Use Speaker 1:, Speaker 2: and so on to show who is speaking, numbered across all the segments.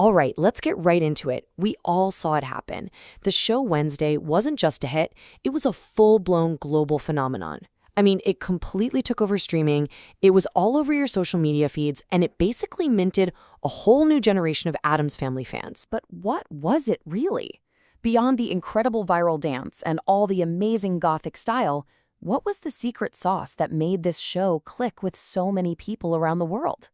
Speaker 1: All right, let's get right into it. We all saw it happen. The show Wednesday wasn't just a hit, it was a full-blown global phenomenon. I mean, it completely took over streaming, it was all over your social media feeds, and it basically minted a whole new generation of Addams Family fans.
Speaker 2: But what was it really? Beyond the incredible viral dance and all the amazing gothic style, what was the secret sauce that made this show click with so many people around the world?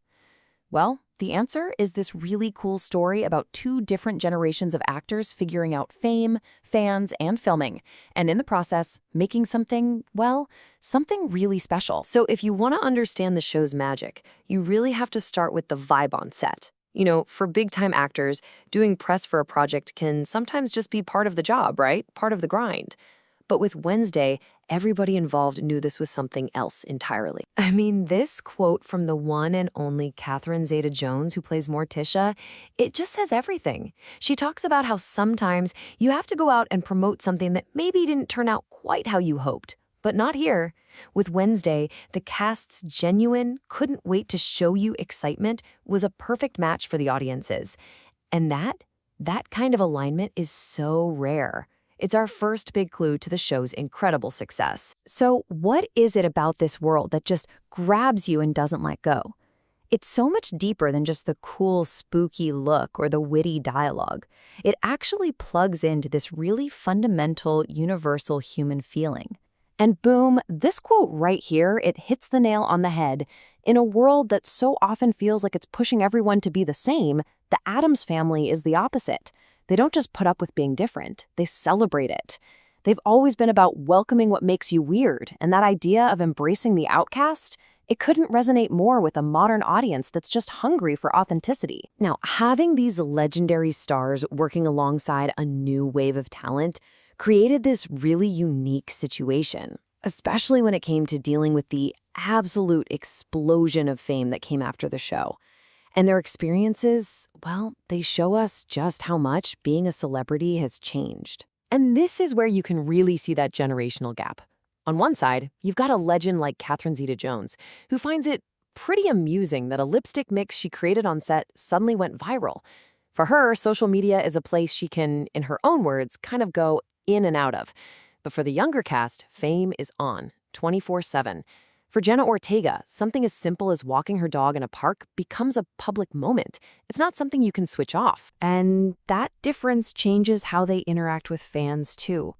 Speaker 2: Well, the answer is this really cool story about two different generations of actors figuring out fame, fans, and filming, and in the process, making something, well, something really special.
Speaker 1: So if you want to understand the show's magic, you really have to start with the vibe on set. You know, for big-time actors, doing press for a project can sometimes just be part of the job, right? Part of the grind. But with Wednesday, everybody involved knew this was something else entirely. I mean, this quote from the one and only Catherine Zeta-Jones, who plays Morticia, it just says everything. She talks about how sometimes you have to go out and promote something that maybe didn't turn out quite how you hoped. But not here. With Wednesday, the cast's genuine, couldn't wait to show you excitement was a perfect match for the audiences. And that kind of alignment is so rare. It's our first big clue to the show's incredible success.
Speaker 2: So what is it about this world that just grabs you and doesn't let go? It's so much deeper than just the cool, spooky look or the witty dialogue. It actually plugs into this really fundamental, universal human feeling. And boom, this quote right here, it hits the nail on the head. In a world that so often feels like it's pushing everyone to be the same, the Addams Family is the opposite. They don't just put up with being different, they celebrate it. They've always been about welcoming what makes you weird, and that idea of embracing the outcast, it couldn't resonate more with a modern audience that's just hungry for authenticity.
Speaker 1: Now, having these legendary stars working alongside a new wave of talent created this really unique situation, especially when it came to dealing with the absolute explosion of fame that came after the show. And their experiences, well, they show us just how much being a celebrity has changed. And this is where you can really see that generational gap. On one side, you've got a legend like Catherine Zeta-Jones, who finds it pretty amusing that a lipstick mix she created on set suddenly went viral. For her, social media is a place she can, in her own words, kind of go in and out of. But for the younger cast, fame is on, 24/7. For Jenna Ortega, something as simple as walking her dog in a park becomes a public moment. It's not something you can switch off.
Speaker 2: And that difference changes how they interact with fans, too.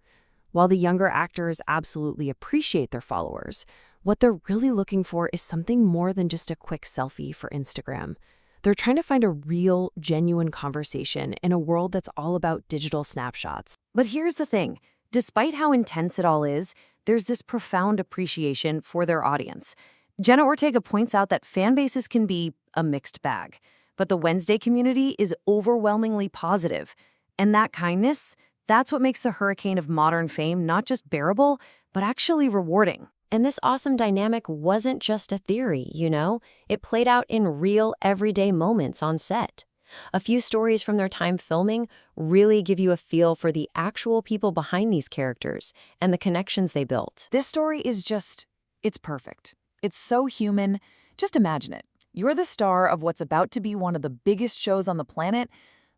Speaker 2: While the younger actors absolutely appreciate their followers, what they're really looking for is something more than just a quick selfie for Instagram. They're trying to find a real, genuine conversation in a world that's all about digital snapshots.
Speaker 1: But here's the thing. Despite how intense it all is, there's this profound appreciation for their audience. Jenna Ortega points out that fan bases can be a mixed bag, but the Wednesday community is overwhelmingly positive. And that kindness, that's what makes the hurricane of modern fame not just bearable, but actually rewarding. And this awesome dynamic wasn't just a theory, you know? It played out in real, everyday moments on set. A few stories from their time filming really give you a feel for the actual people behind these characters and the connections they built.
Speaker 2: This story is it's perfect. It's so human. Just imagine it. You're the star of what's about to be one of the biggest shows on the planet,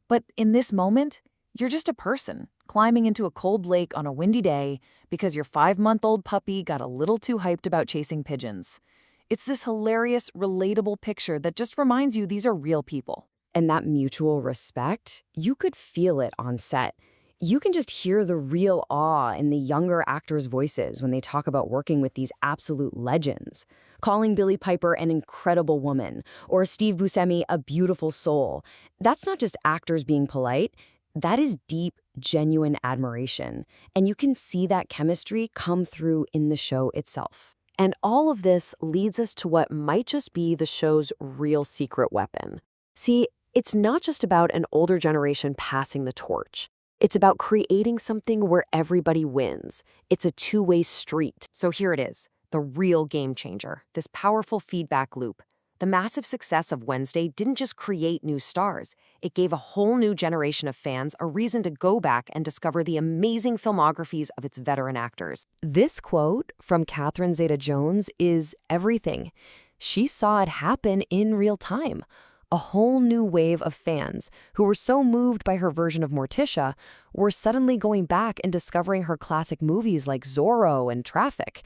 Speaker 2: but in this moment, you're just a person climbing into a cold lake on a windy day because your 5-month-old puppy got a little too hyped about chasing pigeons. It's this hilarious, relatable picture that just reminds you these are real people.
Speaker 1: And that mutual respect, you could feel it on set. You can just hear the real awe in the younger actors' voices when they talk about working with these absolute legends. Calling Billie Piper an incredible woman, or Steve Buscemi a beautiful soul. That's not just actors being polite. That is deep, genuine admiration. And you can see that chemistry come through in the show itself. And all of this leads us to what might just be the show's real secret weapon. See, it's not just about an older generation passing the torch. It's about creating something where everybody wins. It's a two-way street. So here it is, the real game changer, this powerful feedback loop. The massive success of Wednesday didn't just create new stars. It gave a whole new generation of fans a reason to go back and discover the amazing filmographies of its veteran actors. This quote from Catherine Zeta-Jones is everything. She saw it happen in real time. A whole new wave of fans who were so moved by her version of Morticia were suddenly going back and discovering her classic movies like Zorro and Traffic.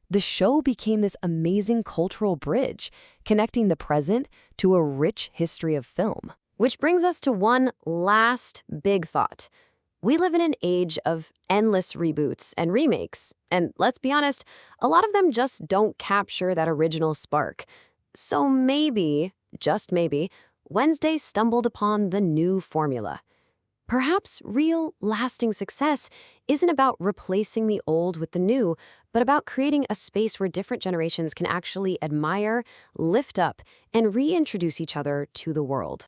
Speaker 1: The show became this amazing cultural bridge, connecting the present to a rich history of film.
Speaker 2: Which brings us to one last big thought. We live in an age of endless reboots and remakes, and let's be honest, a lot of them just don't capture that original spark. So maybe, just maybe, Wednesday stumbled upon the new formula. Perhaps real, lasting success isn't about replacing the old with the new, but about creating a space where different generations can actually admire, lift up, and reintroduce each other to the world.